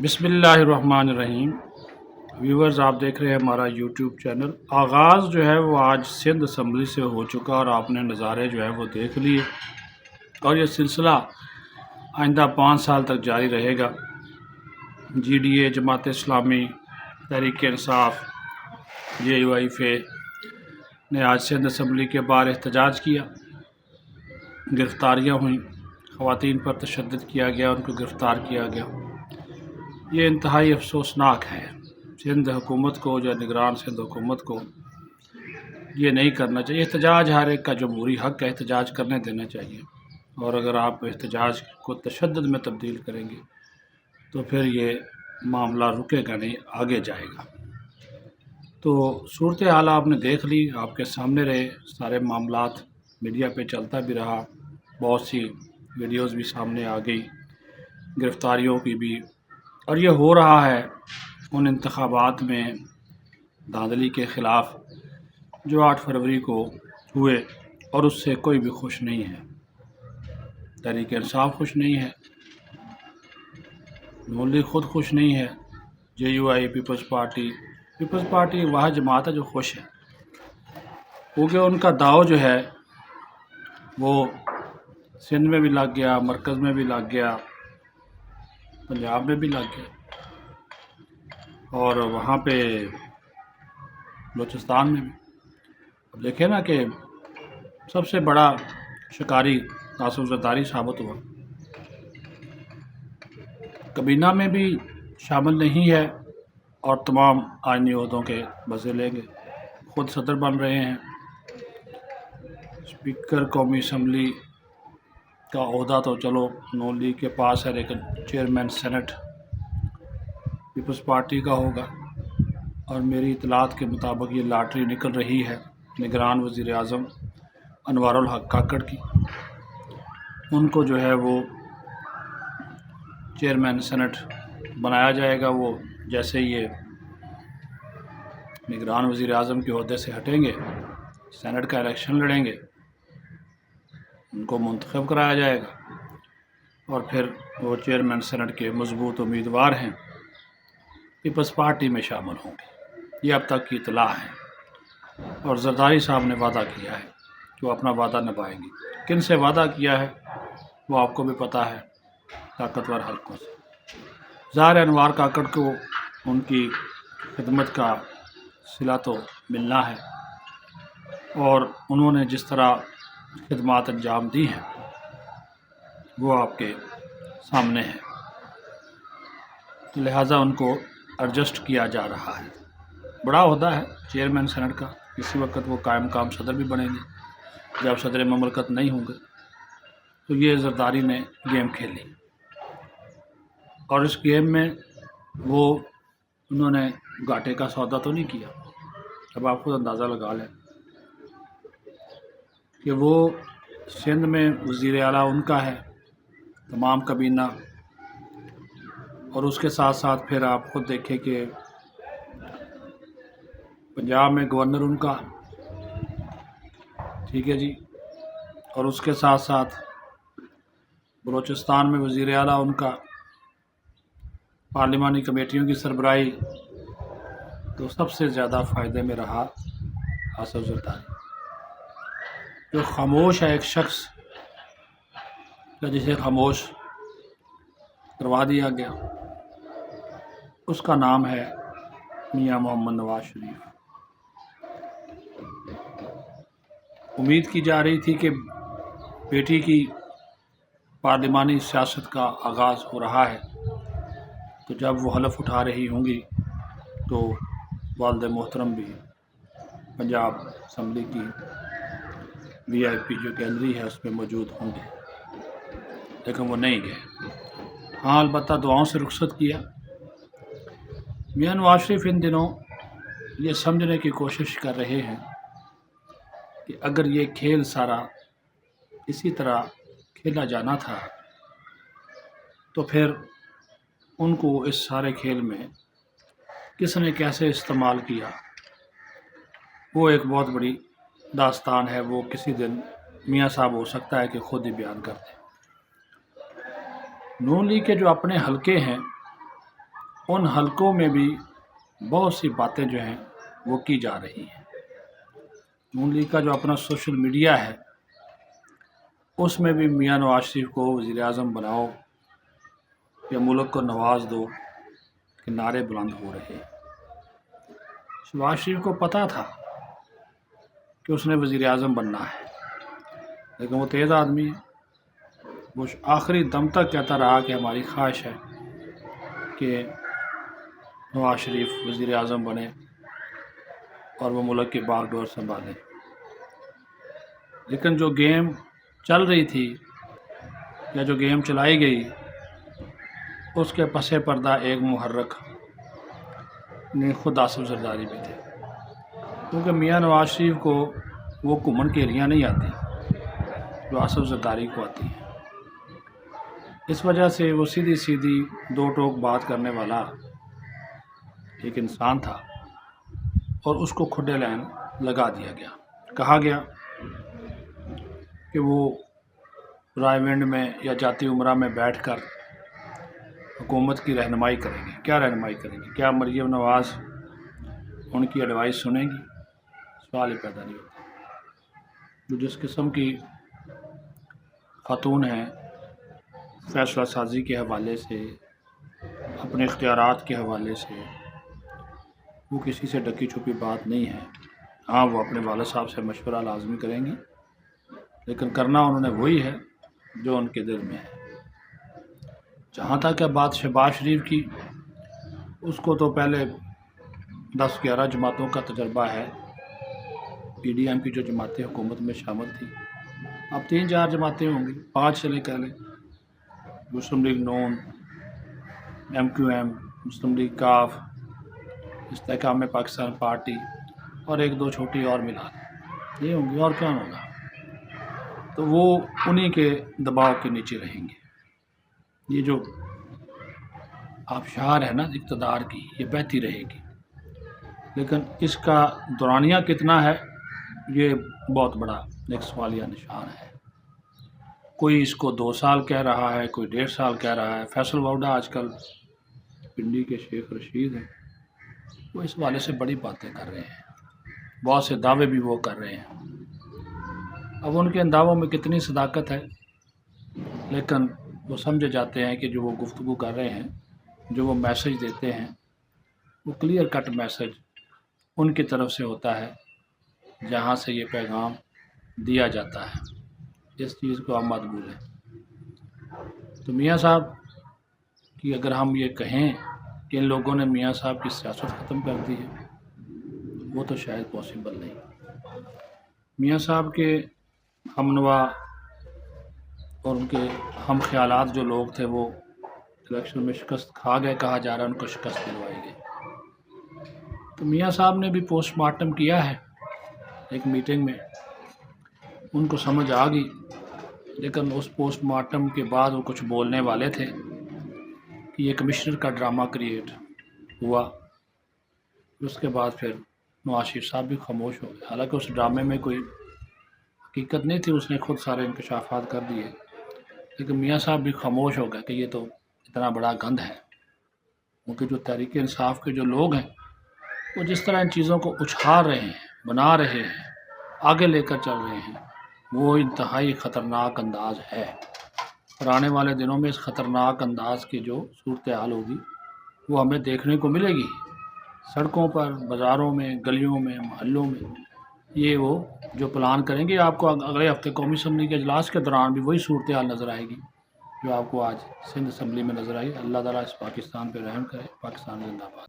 بسم اللہ الرحمن الرحیم۔ ویورز، آپ دیکھ رہے ہیں ہمارا یوٹیوب چینل۔ آغاز جو ہے وہ آج سندھ اسمبلی سے ہو چکا اور آپ نے نظارے جو ہے وہ دیکھ لیے، اور یہ سلسلہ آئندہ 5 سال تک جاری رہے گا۔ G D A, Jamaat Islami, Tehreek Insaf, J you آئی فے نے آج سندھ اسمبلی کے باہر احتجاج کیا، گرفتاریاں ہوئیں، خواتین پر تشدد کیا گیا، ان کو گرفتار کیا گیا۔ یہ انتہائی افسوسناک ہے۔ سندھ حکومت کو، جو نگران سندھ حکومت کو یہ نہیں کرنا چاہیے۔ احتجاج ہر ایک کا جمہوری حق ہے، احتجاج کرنے دینا چاہیے، اور اگر آپ احتجاج کو تشدد میں تبدیل کریں گے تو پھر یہ معاملہ رکے گا نہیں، آگے جائے گا۔ تو صورتحال آپ نے دیکھ لی، آپ کے سامنے رہے سارے معاملات، میڈیا پہ چلتا بھی رہا، بہت سی ویڈیوز بھی سامنے آ گئی، گرفتاریوں کی بھی، اور یہ ہو رہا ہے ان انتخابات میں دھاندلی کے خلاف جو 8 فروری کو ہوئے، اور اس سے کوئی بھی خوش نہیں ہے۔ تحریک انصاف خوش نہیں ہے، نون لیگ خود خوش نہیں ہے، جے یو آئی، پیپلز پارٹی وہ جماعت ہے جو خوش ہے، کیونکہ ان کا داؤ جو ہے وہ سندھ میں بھی لگ گیا، مرکز میں بھی لگ گیا، پنجاب میں بھی لگ گیا، اور وہاں پہ بلوچستان میں بھی۔ اب دیکھیں نا کہ سب سے بڑا شکاری آصف زرداری ثابت ہوا، کابینہ میں بھی شامل نہیں ہے، اور تمام آئینی عہدوں کے مزے لیں گے، خود صدر بن رہے ہیں۔ اسپیکر قومی اسمبلی کا عہدہ تو چلو نون لیگ کے پاس ہے، لیکن چیئرمین سینٹ پیپلز پارٹی کا ہوگا، اور میری اطلاعات کے مطابق یہ لاٹری نکل رہی ہے نگران وزیر اعظم انوار الحق کاکڑ کی۔ ان کو جو ہے وہ چیئرمین سینٹ بنایا جائے گا۔ وہ جیسے یہ نگران وزیر اعظم کے عہدے سے ہٹیں گے، سینٹ کا الیکشن لڑیں گے، ان کو منتخب کرایا جائے گا، اور پھر وہ چیئرمین سینٹ کے مضبوط امیدوار ہیں، پیپلز پارٹی میں شامل ہوں گے۔ یہ اب تک کی اطلاع ہے، اور زرداری صاحب نے وعدہ کیا ہے کہ وہ اپنا وعدہ نبھائیں گے۔ کن سے وعدہ کیا ہے وہ آپ کو بھی پتہ ہے، طاقتور حلقوں سے۔ ظاہر انوار کاکڑ کو ان کی خدمت کا صلہ تو ملنا ہے، اور انہوں نے جس طرح خدمات انجام دی ہیں وہ آپ کے سامنے ہے، لہٰذا ان کو ایڈجسٹ کیا جا رہا ہے۔ بڑا عہدہ ہے چیئرمین سینٹ کا، کسی وقت وہ قائم مقام صدر بھی بنیں گے، جب صدر مملکت نہیں ہوں گے۔ تو یہ زرداری نے گیم کھیلی، اور اس گیم میں وہ انہوں نے گھاٹے کا سودا تو نہیں کیا۔ اب آپ خود اندازہ لگا لیں کہ وہ سندھ میں وزیر اعلیٰ ان کا ہے، تمام کابینہ، اور اس کے ساتھ ساتھ پھر آپ خود دیکھیں کہ پنجاب میں گورنر ان کا، ٹھیک ہے جی، اور اس کے ساتھ ساتھ بلوچستان میں وزیر اعلیٰ ان کا، پارلیمانی کمیٹیوں کی سربراہی، تو سب سے زیادہ فائدے میں رہا آصف زرداری، جو خاموش ہے، ایک شخص جسے خاموش کروا دیا گیا، اس کا نام ہے میاں محمد نواز شریف۔ امید کی جا رہی تھی کہ بیٹی کی پارلیمانی سیاست کا آغاز ہو رہا ہے، تو جب وہ حلف اٹھا رہی ہوں گی تو والد محترم بھی پنجاب اسمبلی کی وی آئی پی جو گیلری ہے اس میں موجود ہوں گے، لیکن وہ نہیں گئے۔ ہاں، البتہ دعاؤں سے رخصت کیا۔ میاں نواز شریف ان دنوں یہ سمجھنے کی کوشش کر رہے ہیں کہ اگر یہ کھیل سارا اسی طرح کھیلا جانا تھا تو پھر ان کو اس سارے کھیل میں کس نے کیسے استعمال کیا، وہ ایک بہت بڑی داستان ہے۔ وہ کسی دن میاں صاحب ہو سکتا ہے کہ خود ہی بیان کرتے۔ نون لیگ کے جو اپنے حلقے ہیں ان حلقوں میں بھی بہت سی باتیں جو ہیں وہ کی جا رہی ہیں۔ نون لیگ کا جو اپنا سوشل میڈیا ہے اس میں بھی میاں نواز شریف کو وزیر اعظم بناؤ یا ملک کو نواز دو کے نعرے بلند ہو رہے ہیں۔ شہباز شریف کو پتہ تھا کہ اس نے وزیر اعظم بننا ہے، لیکن وہ تیز آدمی ہے۔ وہ آخری دم تک کہتا رہا کہ ہماری خواہش ہے کہ نواز شریف وزیر اعظم بنے اور وہ ملک کی باغ ڈور سنبھالیں، لیکن جو گیم چل رہی تھی یا جو گیم چلائی گئی اس کے پس پردہ ایک محرک نے خود آصف زرداری بھی تھے، کیونکہ میاں نواز شریف کو وہ گھومن کیریاں نہیں آتی جو آصف زرداری کو آتی ہیں۔ اس وجہ سے وہ سیدھی سیدھی دو ٹوک بات کرنے والا ایک انسان تھا اور اس کو کھڈے لائن لگا دیا گیا۔ کہا گیا کہ وہ رائے ونڈ میں یا جاتی عمرہ میں بیٹھ کر حکومت کی رہنمائی کریں گے۔ کیا رہنمائی کریں گے؟ کیا مریم نواز ان کی ایڈوائس سنیں گی؟ سوال ہی پیدا نہیں ہوتا۔ جو جس قسم کی خاتون ہیں، فیصلہ سازی کے حوالے سے، اپنے اختیارات کے حوالے سے، وہ کسی سے ڈکی چھپی بات نہیں ہے۔ ہاں، وہ اپنے والد صاحب سے مشورہ لازمی کریں گی، لیکن کرنا انہوں نے وہی ہے جو ان کے دل میں ہے۔ جہاں تک ہے بات شہباز شریف کی، اس کو تو پہلے 10-11 جماعتوں کا تجربہ ہے۔ پی ڈی ایم کی جو جماعتیں حکومت میں شامل تھیں، اب 3-4 جماعتیں ہوں گی، 5 چلے کہہ لیں، مسلم لیگ نون، ایم کیو ایم، مسلم لیگ کاف، استحکام پاکستان پارٹی اور 1-2 چھوٹی اور ملا لیں، یہ ہوں گی، اور کیا ہوگا؟ تو وہ انہی کے دباؤ کے نیچے رہیں گے۔ یہ جو آبشار ہے نا اقتدار کی، یہ بہتی رہے گی، لیکن اس کا دورانیہ کتنا ہے یہ بہت بڑا ایک سوالیہ نشان ہے۔ کوئی اس کو 2 سال کہہ رہا ہے، کوئی 1.5 سال کہہ رہا ہے۔ فیصل ووڈا آج کل پنڈی کے شیخ رشید ہیں، وہ اس والے سے بڑی باتیں کر رہے ہیں، بہت سے دعوے بھی وہ کر رہے ہیں۔ اب ان کے ان دعووں میں کتنی صداقت ہے، لیکن وہ سمجھے جاتے ہیں کہ جو وہ گفتگو کر رہے ہیں، جو وہ میسج دیتے ہیں، وہ کلیئر کٹ میسج ان کی طرف سے ہوتا ہے جہاں سے یہ پیغام دیا جاتا ہے۔ اس چیز کو آپ مت بھولیں۔ تو میاں صاحب کی اگر ہم یہ کہیں کہ ان لوگوں نے میاں صاحب کی سیاست ختم کر دی ہے، وہ تو شاید پاسبل نہیں۔ میاں صاحب کے ہم نوا اور ان کے ہم خیالات جو لوگ تھے وہ الیکشن میں شکست کھا گئے، کہا جا رہا ہے ان کو شکست دلوائی گئی۔ تو میاں صاحب نے بھی پوسٹ مارٹم کیا ہے ایک میٹنگ میں، ان کو سمجھ آ گئی، لیکن اس پوسٹ مارٹم کے بعد وہ کچھ بولنے والے تھے کہ یہ کمشنر کا ڈرامہ کریٹ ہوا۔ اس کے بعد پھر نواز شریف صاحب بھی خاموش ہو گئے، حالانکہ اس ڈرامے میں کوئی حقیقت نہیں تھی، اس نے خود سارے انکشافات کر دیے، لیکن میاں صاحب بھی خاموش ہو گئے کہ یہ تو اتنا بڑا گند ہے۔ کیونکہ جو تحریک انصاف کے جو لوگ ہیں وہ جس طرح ان چیزوں کو اچھال رہے ہیں، بنا رہے ہیں، آگے لے کر چل رہے ہیں، وہ انتہائی خطرناک انداز ہے، اور آنے والے دنوں میں اس خطرناک انداز کی جو صورتحال ہوگی وہ ہمیں دیکھنے کو ملے گی، سڑکوں پر، بازاروں میں، گلیوں میں، محلوں میں۔ یہ وہ جو پلان کریں گے، آپ کو اگلے ہفتے قومی اسمبلی کے اجلاس کے دوران بھی وہی صورتحال نظر آئے گی جو آپ کو آج سندھ اسمبلی میں نظر آئی۔ اللہ تعالیٰ اس پاکستان پہ رحم کرے۔ پاکستان زندہ باد۔